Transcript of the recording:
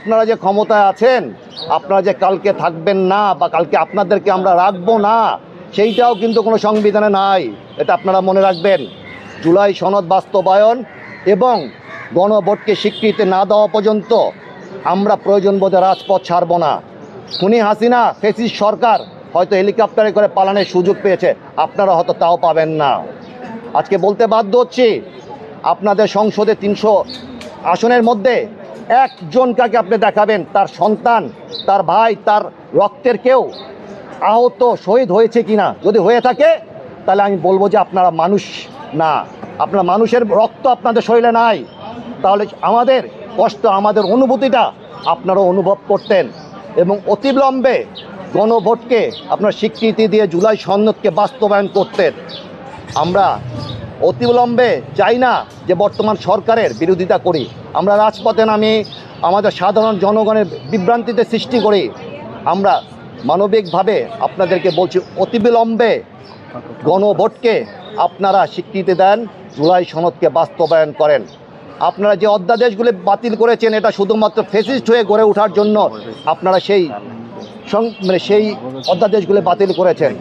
আপনারা যে ক্ষমতায় আছেন, আপনারা যে কালকে থাকবেন না বা কালকে আপনাদেরকে আমরা রাখবো না, সেইটাও কিন্তু কোনো সংবিধানে নাই। এটা আপনারা মনে রাখবেন। জুলাই সনদ বাস্তবায়ন এবং গণভোটকে স্বীকৃতি না দেওয়া পর্যন্ত আমরা প্রয়োজন বোধে রাজপথ ছাড়ব না। খুনি হাসিনা ফ্যাসিস্ট সরকার হয়তো হেলিকপ্টারে করে পালানোর সুযোগ পেয়েছে, আপনারা হয়তো তাও পাবেন না। আজকে বলতে বাধ্য হচ্ছি, আপনাদের সংসদে 300 আসনের মধ্যে একজনকে আপনি দেখাবেন তার সন্তান, তার ভাই, তার রক্তের কেউ আহত শহীদ হয়েছে কিনা। যদি হয়ে থাকে তাহলে আমি বলবো যে আপনারা মানুষ না, আপনারা মানুষের রক্ত আপনাদের শরীরে নাই। তাহলে আমাদের কষ্ট, আমাদের অনুভূতিটা আপনারা অনুভব করতেন এবং অতিবিলম্বে গণভোটকে আপনার স্বীকৃতি দিয়ে জুলাই সনদকে বাস্তবায়ন করতেন। আমরা অতিবিলম্বে চাই না যে বর্তমান সরকারের বিরোধিতা করি, আমরা রাজপথে নামি আমাদের সাধারণ জনগণের বিভ্রান্তিতে সৃষ্টি করি। আমরা মানবিকভাবে আপনাদেরকে বলছি, অতিবিলম্বে গণভোটকে আপনারা স্বীকৃতি দেন, জুলাই সনদকে বাস্তবায়ন করেন। আপনারা যে অধ্যাদেশগুলি বাতিল করেছেন, এটা শুধুমাত্র ফ্যাসিস্ট হয়ে গড়ে ওঠার জন্য আপনারা সেই অধ্যাদেশগুলি বাতিল করেছেন।